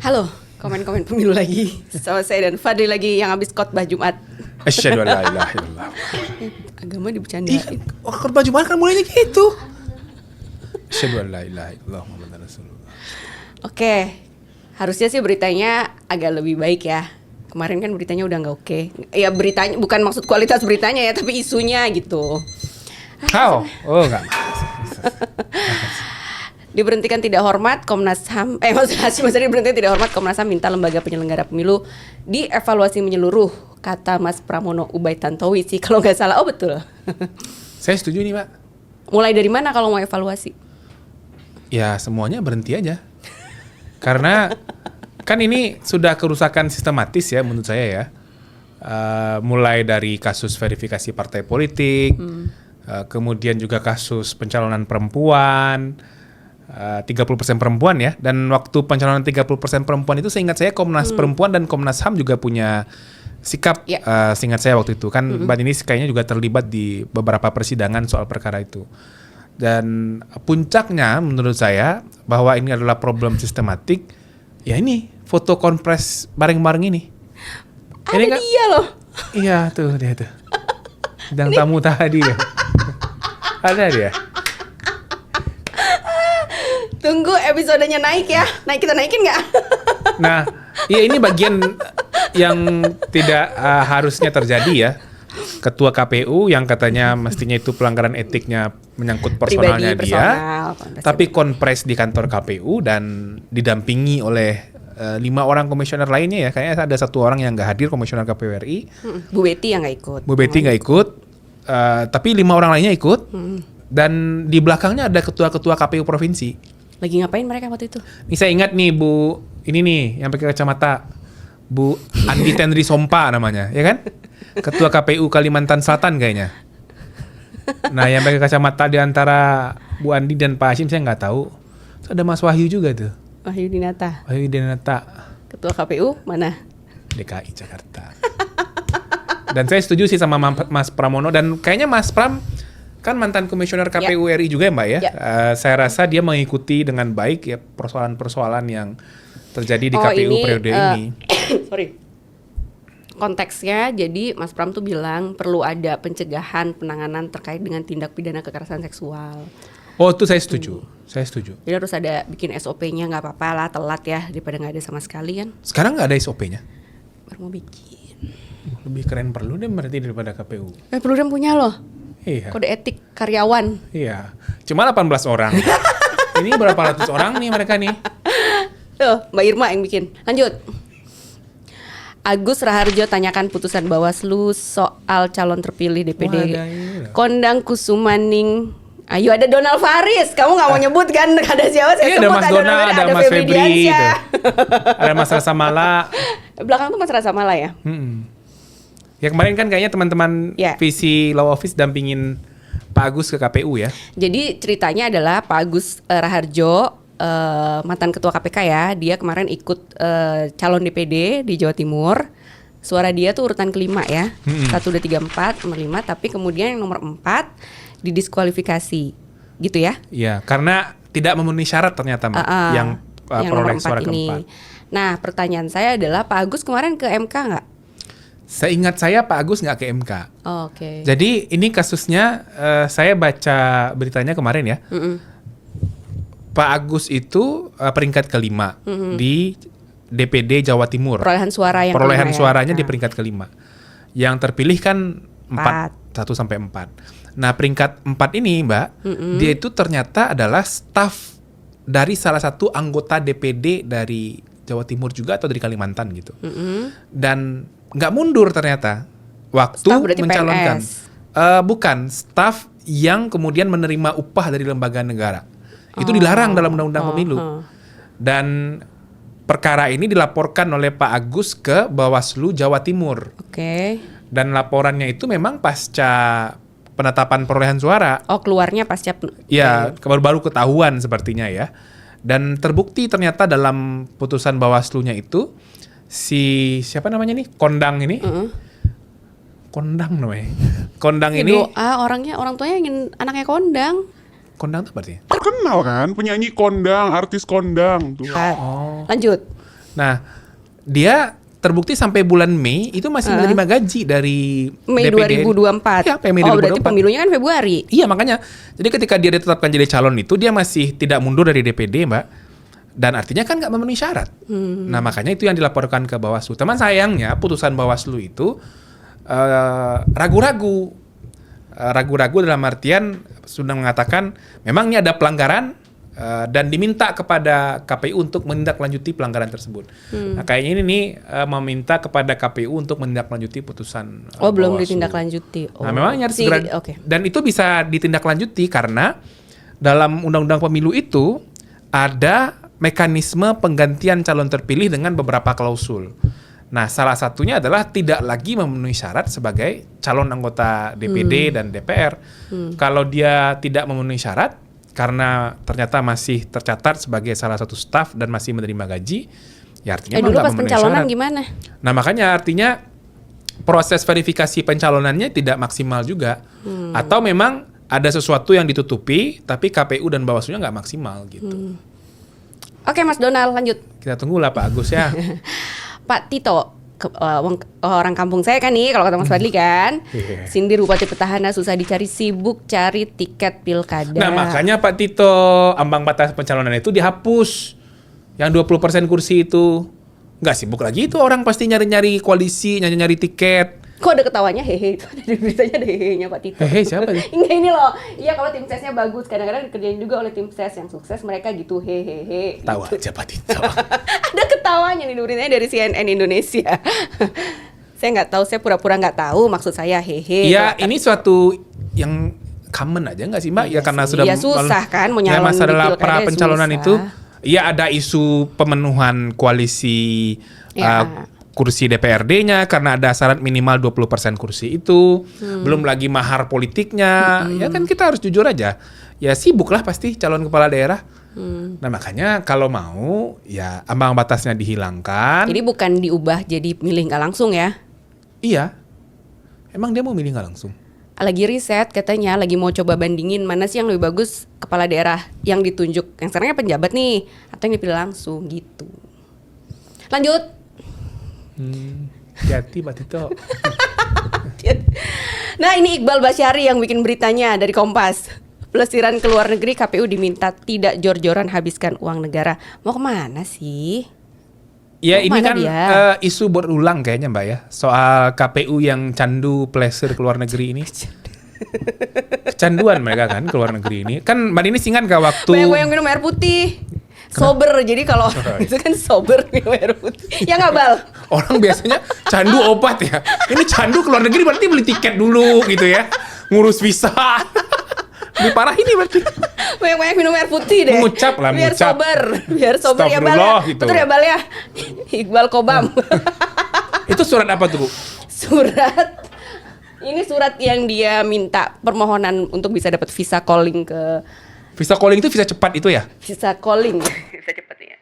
Halo, komen-komen pemilu lagi. Sama saya dan Fadli lagi yang habis khotbah Jumat. Asyhadu an la ilaha illallah. Agama dibercandain. Khotbah Jumat kan mulainya gitu. Asyhadu an la ilaha illallah Muhammadar Rasulullah. Oke, harusnya sih beritanya agak lebih baik ya. Kemarin kan beritanya udah nggak oke. Ya beritanya, bukan maksud kualitas beritanya ya, tapi isunya gitu. How? Oh enggak. Diberhentikan tidak hormat Komnas HAM. Maksudnya diberhentikan tidak hormat Komnas HAM minta lembaga penyelenggara pemilu dievaluasi menyeluruh, kata Mas Pramono Ubay Tantowi sih kalau nggak salah. Oh betul. Saya setuju nih, Pak. Mulai dari mana kalau mau evaluasi? Ya semuanya berhenti aja. Karena kan ini sudah kerusakan sistematis ya menurut saya ya. Mulai dari kasus verifikasi partai politik, kemudian juga kasus pencalonan perempuan, 30% perempuan ya. Dan waktu pencalonan 30% perempuan itu seingat saya Komnas Perempuan dan Komnas HAM juga punya sikap, seingat saya waktu itu. Kan Mbak Nini kayaknya juga terlibat di beberapa persidangan soal perkara itu. Dan puncaknya menurut saya bahwa ini adalah problem sistematik. Ya ini foto konpres bareng-bareng ini. Ada ini kan, dia loh. Iya tuh dia tuh. Sedang tamu tadi ya. Ada dia. Tunggu episodenya naik ya. Kita naikin nggak? Nah, ya ini bagian yang tidak harusnya terjadi ya. Ketua KPU yang katanya mestinya itu pelanggaran etiknya menyangkut personalnya Pribadi, dia, personal, tapi konpres di kantor KPU dan didampingi oleh 5 orang komisioner lainnya ya. Kayaknya ada 1 orang yang nggak hadir, komisioner KPU RI. Bu Betty yang nggak ikut. Bu Betty nggak ikut, tapi 5 orang lainnya ikut. Dan di belakangnya ada ketua-ketua KPU provinsi. Lagi ngapain mereka waktu itu? Nih saya ingat nih Bu, ini nih yang pakai kacamata, Bu Andi Tenri Sompa namanya, ya kan? Ketua KPU Kalimantan Selatan kayaknya. Nah yang pakai kacamata di antara Bu Andi dan Pak Hashim saya nggak tahu. Terus ada Mas Wahyu juga tuh. Wahyu Dinata. Wahyu Dinata. Ketua KPU mana? DKI Jakarta. Dan saya setuju sih sama Mas Pramono, dan kayaknya Mas Pram kan mantan komisioner KPU RI juga ya Mbak ya. Saya rasa dia mengikuti dengan baik ya persoalan-persoalan yang terjadi di KPU periode ini. Sorry. Konteksnya jadi Mas Pram tuh bilang perlu ada pencegahan penanganan terkait dengan tindak pidana kekerasan seksual. Oh itu saya setuju. Saya setuju. Jadi harus ada bikin SOP-nya, nggak apa-apa lah telat ya daripada nggak ada sama sekali kan. Sekarang nggak ada SOP-nya? Baru mau bikin. Lebih keren perlu deh berarti daripada KPU. Perludem punya loh. Iya. Kode etik karyawan. Iya. Cuma 18 orang. Ini berapa ratus orang nih mereka nih? Tuh Mbak Irma yang bikin. Lanjut. Agus Raharjo tanyakan putusan Bawaslu soal calon terpilih DPD. Kondang Kusumaning. Ayo ada Donald Faris. Kamu nggak mau nyebut kan? Ada siapa? Saya ada sebut, Mas Donald, ada Mas Febri, gitu. Ada Mas Rasa Mala. Belakang tuh Mas Rasa Mala ya. Ya kemarin kan kayaknya teman-teman visi Law Office dampingin Pak Agus ke KPU ya. Jadi ceritanya adalah Pak Agus Raharjo, mantan ketua KPK ya, dia kemarin ikut calon DPD di Jawa Timur. Suara dia tuh urutan kelima ya, 1, 2, 3, 4, nomor 5. Tapi kemudian yang nomor 4 didiskualifikasi, gitu ya? Iya, karena tidak memenuhi syarat ternyata Mbak, yang peroleh suara keempat. Nah pertanyaan saya adalah Pak Agus kemarin ke MK nggak? Seingat saya Pak Agus nggak ke MK. Oke. Jadi ini kasusnya, saya baca beritanya kemarin ya. Pak Agus itu peringkat kelima di DPD Jawa Timur. Perolehan suara yang perolehan suaranya di peringkat kelima. Yang terpilih kan 4, 1 sampai 4. Nah peringkat 4 ini Mbak, dia itu ternyata adalah staf dari salah satu anggota DPD dari Jawa Timur juga atau dari Kalimantan gitu. Dan nggak mundur ternyata waktu staf mencalonkan. Bukan, staf yang kemudian menerima upah dari lembaga negara. Itu dilarang dalam undang-undang pemilu. Dan perkara ini dilaporkan oleh Pak Agus ke Bawaslu Jawa Timur. Oke. Dan laporannya itu memang pasca penetapan perolehan suara. Oh, keluarnya pasca. Ya, baru ketahuan sepertinya ya. Dan terbukti ternyata dalam putusan Bawaslu-nya itu si siapa namanya nih? Kondang ini. Kondang namanya. Kondang ini. Doa orang tuanya ingin anaknya kondang. Kondang itu berarti? Terkenal kan, penyanyi kondang, artis kondang tuh. Lanjut. Nah, dia terbukti sampai bulan Mei itu masih menerima gaji dari Mei DPD. 2024. Iya, Mei 2024. Oh, berarti pemilunya kan Februari. Iya, makanya. Jadi ketika dia ditetapkan jadi calon itu, dia masih tidak mundur dari DPD, Mbak. Dan artinya kan nggak memenuhi syarat. Nah, makanya itu yang dilaporkan ke Bawaslu. Teman sayangnya putusan Bawaslu itu ragu-ragu. Ragu-ragu dalam artian sudah mengatakan memang ini ada pelanggaran dan diminta kepada KPU untuk menindaklanjuti pelanggaran tersebut. Nah, kayaknya ini nih meminta kepada KPU untuk menindaklanjuti putusan Belum Bawaslu. ditindaklanjuti. Nah, memang harus segera. Dan itu bisa ditindaklanjuti karena dalam Undang-Undang Pemilu itu ada mekanisme penggantian calon terpilih dengan beberapa klausul. Nah, salah satunya adalah tidak lagi memenuhi syarat sebagai calon anggota DPD dan DPR. Kalau dia tidak memenuhi syarat, karena ternyata masih tercatat sebagai salah satu staf dan masih menerima gaji, ya artinya dulu nggak pas memenuhi pencalonan syarat. gimana? Nah, makanya artinya proses verifikasi pencalonannya tidak maksimal juga. Atau memang ada sesuatu yang ditutupi, tapi KPU dan Bawaslu-nya nggak maksimal gitu. Oke, Mas Donald, lanjut. Kita tunggulah Pak Agus ya. Pak Tito, orang kampung saya kan nih, kalau kata Mas Fadli kan. Sindir Bupati Petahana susah dicari, sibuk cari tiket pilkada. Nah, makanya Pak Tito, ambang batas pencalonan itu dihapus. Yang 20% kursi itu. Nggak sibuk lagi itu orang pasti nyari-nyari koalisi, nyari-nyari tiket. Kok ada ketawanya hehe itu? Ada beritanya ada hehe-nya Pak Tito. Hehe siapa nih? Enggak, ini loh. Iya, kalau tim sesnya bagus, kadang-kadang dikerjain juga oleh tim ses yang sukses, mereka gitu hehehe. Tahu gitu. aja Pak Tito. Ada ketawanya nih, beritanya dari CNN Indonesia. Saya nggak tahu, saya pura-pura nggak tahu, maksud saya hehe. Ya, ini suatu yang common aja nggak sih Mbak? Iya Ya karena sih. sudah Ya susah kan mau nyalon masa di adalah pilkada pra ya pencalonan susah. itu. Ya ada isu pemenuhan koalisi Ya. kursi DPRD-nya karena ada syarat minimal 20% kursi itu. Belum lagi mahar politiknya. Ya kan kita harus jujur aja. Ya sibuk lah pasti calon kepala daerah. Nah makanya kalau mau ya ambang batasnya dihilangkan. Jadi bukan diubah jadi milih nggak langsung ya? Iya. Emang dia mau milih nggak langsung? Lagi riset katanya, lagi mau coba bandingin mana sih yang lebih bagus kepala daerah yang ditunjuk, yang sekarangnya penjabat nih, atau yang dipilih langsung gitu. Lanjut. Hati Pak Tito. Nah, ini Iqbal Basyari yang bikin beritanya dari Kompas. Pelesiran ke luar negeri, KPU diminta tidak jor-joran habiskan uang negara. Mau kemana sih? Ya Mau ini kemana kan dia? isu berulang kayaknya Mbak ya. Soal KPU yang candu plesir ke luar negeri ini. Kecanduan mereka kan ke luar negeri ini. Kan Mbak Nini ingat gak waktu Banyak-banyak minum air putih. Sober, jadi kalau itu kan sober minum air putih. Ya nggak, Bal? orang biasanya candu obat ya. Ini candu ke luar negeri berarti beli tiket dulu gitu ya. Ngurus visa. Lebih parah ini berarti. Banyak-banyak minum air putih deh. Mengucap lah, biar mengucap. sober. Biar sober ya, Bal. Astagfirullah, Ya. gitu. Betul ya, Bal ya? Iqbal Kobam. Itu surat apa tuh Bu? Surat. Ini surat yang dia minta permohonan untuk bisa dapat visa calling ke Visa calling itu visa cepat itu ya? visa calling. Visa cepat ya.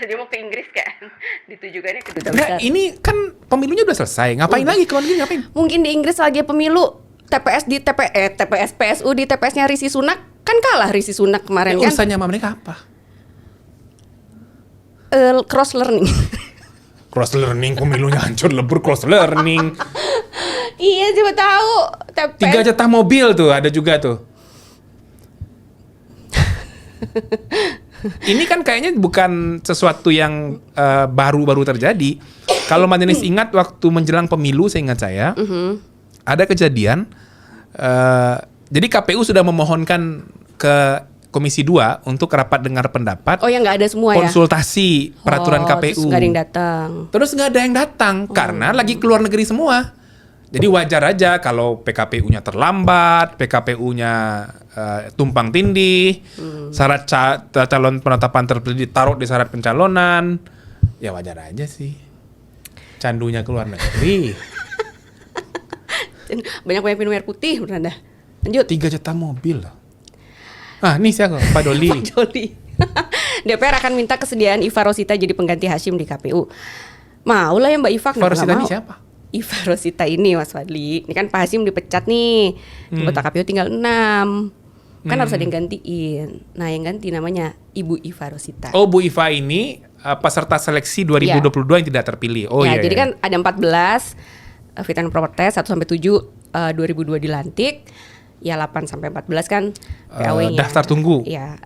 Dia mau ke Inggris kan? Ditujukannya ke duta Nah besar. ini kan pemilunya udah selesai. Ngapain lagi ke luar negeri ngapain? Mungkin di Inggris lagi pemilu. TPS di TPS PSU di TPS-nya Rishi Sunak kan kalah Rishi Sunak kemarin kan. Urusannya sama mereka apa? Cross learning. Cross learning, pemilunya hancur lebur cross learning. Iya, coba tahu. TPS 3 jatah mobil tuh ada juga tuh. Ini kan kayaknya bukan sesuatu yang baru-baru terjadi. Kalau Mbak Denis ingat waktu menjelang pemilu, seingat saya, ada kejadian. Jadi KPU sudah memohonkan ke Komisi 2 untuk rapat dengar pendapat. Oh, yang nggak ada semua ya? Konsultasi peraturan KPU. Terus nggak ada yang datang. Terus nggak ada yang datang karena lagi keluar negeri semua. Jadi wajar aja kalau PKPU-nya terlambat, PKPU-nya tumpang tindih, syarat calon penetapan terpilih ditaruh di syarat pencalonan, ya wajar aja sih. Candunya keluar negeri. Banyak-banyak minum air putih, beneran dah. Lanjut. 3 juta mobil loh. Ah, ini siapa? Pak Doli. Pak Joli. DPR akan minta kesediaan Iva Rosita jadi pengganti Hashim di KPU. Mau lah ya Mbak Iva, kenapa Rosita nggak ini mau? siapa? Iva Rosita ini Mas Fadli. Ini kan Pak Hashim dipecat nih. Anggota KPU tinggal 6. Kan harus ada yang gantiin. Nah, yang ganti namanya Ibu Iva Rosita. Oh, Bu Iva ini peserta seleksi 2022 yang tidak terpilih. Oh ya, iya. jadi iya. kan ada 14 fit and proper test 1 sampai 7 2002 dilantik. Ya 8 sampai 14 kan PAW-nya. Daftar tunggu. Iya.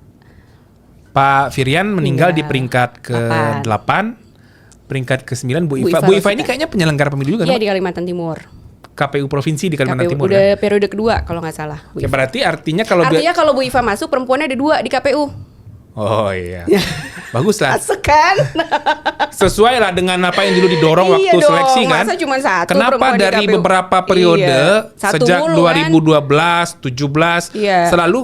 Pak Firian meninggal di peringkat ke-8. 8. Peringkat ke-9 Bu Iva. Bu Iva ini kayaknya penyelenggara pemilu juga Iya, kan? di Kalimantan Timur. KPU provinsi di Kalimantan KPU Timur. udah periode kedua kalau nggak salah. Bu Ya Iva. berarti artinya kalau Artinya kalau Bu Iva masuk perempuannya ada 2 di KPU. Oh iya. Bagus lah. Asik kan? Sesuai lah dengan apa yang dulu didorong waktu Iya dong, seleksi kan. masa cuma 1 Kenapa perempuan di dari KPU? beberapa periode Iya. Satu sejak mulu kan. 2012, 17 Iya. selalu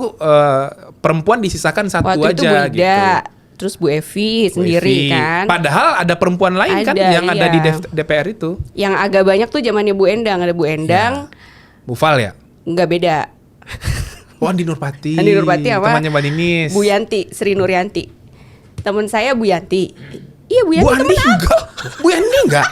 perempuan disisakan satu Waktu itu Bu aja Ida, gitu. terus Bu Evi Bu sendiri Evi. kan. Padahal ada perempuan lain kan Ada, yang ada iya. di DPR itu. Yang agak banyak tuh zamannya Bu Endang, ada Bu Endang, Bu Fal ya? nggak beda. Oh, Andi Nurpati. Andi Nurpati apa? Temannya Mbak Ninis. Bu Yanti, Sri Nuryanti. Temen saya Bu Yanti. Iya Bu Yanti Bu Andi temen aku. enggak. Bu Andi enggak.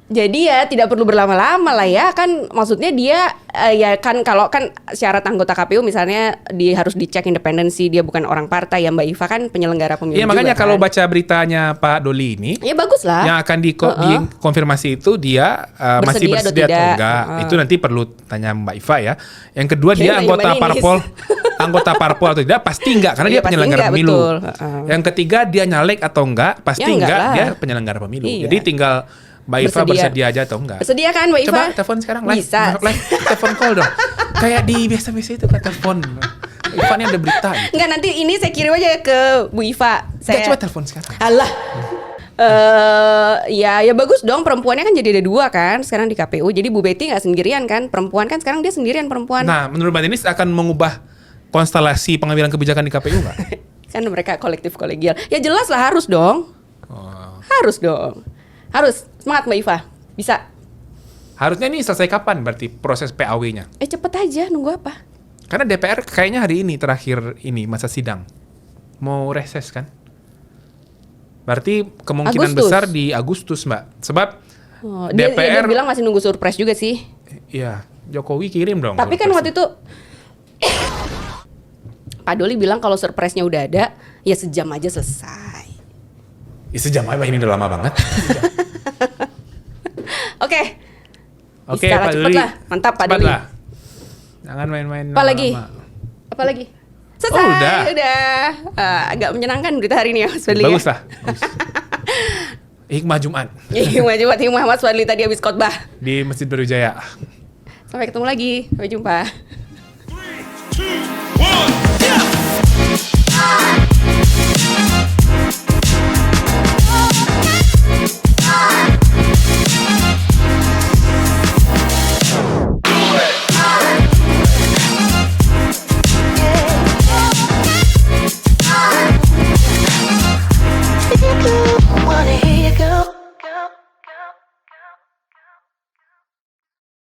Jadi ya tidak perlu berlama-lama lah ya, kan maksudnya dia ya kan kalau kan syarat anggota KPU misalnya dia harus dicek independensi, dia bukan orang partai ya. Mbak Iva kan penyelenggara pemilu Iya, juga makanya kan. kalau baca beritanya Pak Doli ini, Ya bagus lah. yang akan dikonfirmasi itu dia masih Bersedia atau bersedia atau tidak. enggak. Itu nanti perlu tanya Mbak Iva ya. Yang kedua Kirain dia nanya anggota Mbak Ninis. parpol, anggota parpol atau tidak pasti enggak karena Iya, dia pasti penyelenggara enggak, pemilu. betul. Yang ketiga dia nyalek atau enggak, pasti Ya, enggak enggak, lah. dia penyelenggara pemilu. Iya. Jadi tinggal Mbak Iva bersedia aja atau enggak. Bersedia kan Mbak Iva? Coba telepon sekarang live. Bisa. Live telepon call dong. Kayak di biasa-biasa itu kan telepon. Iva ini ada berita gitu. Enggak, nanti ini saya kirim aja ke Bu Iva. Enggak, coba telepon sekarang. Alah. Ya bagus dong, perempuannya kan jadi ada 2 kan sekarang di KPU. Jadi Bu Betty nggak sendirian kan, perempuan kan sekarang dia sendirian perempuan. Nah, menurut Mbak Ninis akan mengubah konstelasi pengambilan kebijakan di KPU nggak? Kan mereka kolektif kolegial. Ya jelas lah harus dong. Oh. Harus dong. Harus. Semangat Mbak Iva. Bisa. Harusnya ini selesai kapan berarti proses PAW-nya? Cepet aja, nunggu apa? Karena DPR kayaknya hari ini terakhir ini masa sidang. Mau reses kan? Berarti kemungkinan Agustus. besar di Agustus, Mbak. Sebab Dia DPR bilang masih nunggu surprise juga sih. iya, Jokowi kirim dong. Tapi kan surprise. waktu itu Pak Doli bilang kalau surprise-nya udah ada, ya sejam aja selesai. Ya, sejam apa ini udah lama banget. Oke. Oke, Bisa lah, Pak cepet Doli. lah. Mantap Pak Cepat Doli. lah. Jangan main-main Apa lagi? lama-lama. Apa lagi? Selesai. Oh, udah. Agak menyenangkan berita hari ini ya Mas Fadli. Bagus lah. Bagus. Hikmah Jumat Hikmah Mas Fadli tadi habis khotbah. di Masjid Brawijaya. Sampai ketemu lagi. Sampai jumpa.